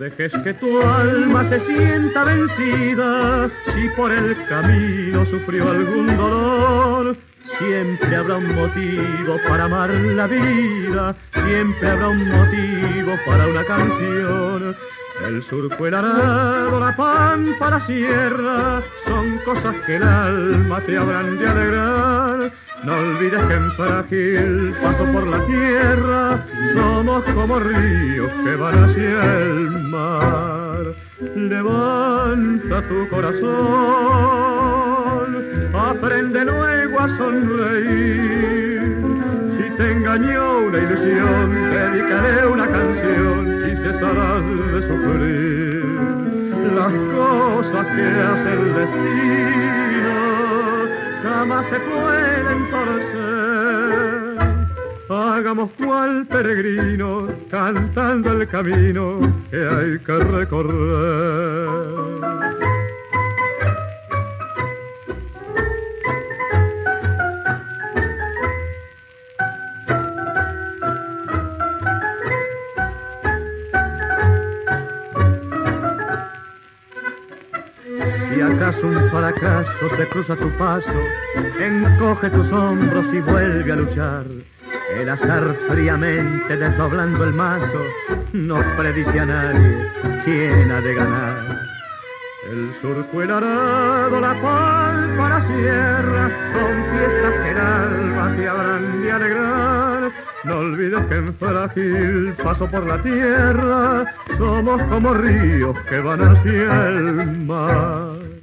dejes que tu alma se sienta vencida, si por el camino sufrió algún dolor. Siempre habrá un motivo para amar la vida, siempre habrá un motivo para una canción. El surco, el arado, la pampa, la sierra, son cosas que el alma te habrán de alegrar. No olvides que en frágil paso por la tierra somos como ríos que van hacia el mar. Levanta tu corazón, aprende luego a sonreír. Si te engañó una ilusión, dedicaré una canción y cesarás de sufrir. Las cosas que hace el destino jamás se pueden torcer. Hagamos cual peregrino, cantando el camino que hay que recorrer. Si acaso un fracaso se cruza tu paso, encoge tus hombros y vuelve a luchar. El azar fríamente desdoblando el mazo no predice a nadie quién ha de ganar. El surco, el arado, la palma, la sierra son fiestas que el alma te habrán de alegrar. No olvides que en frágil paso por la tierra somos como ríos que van hacia el mar.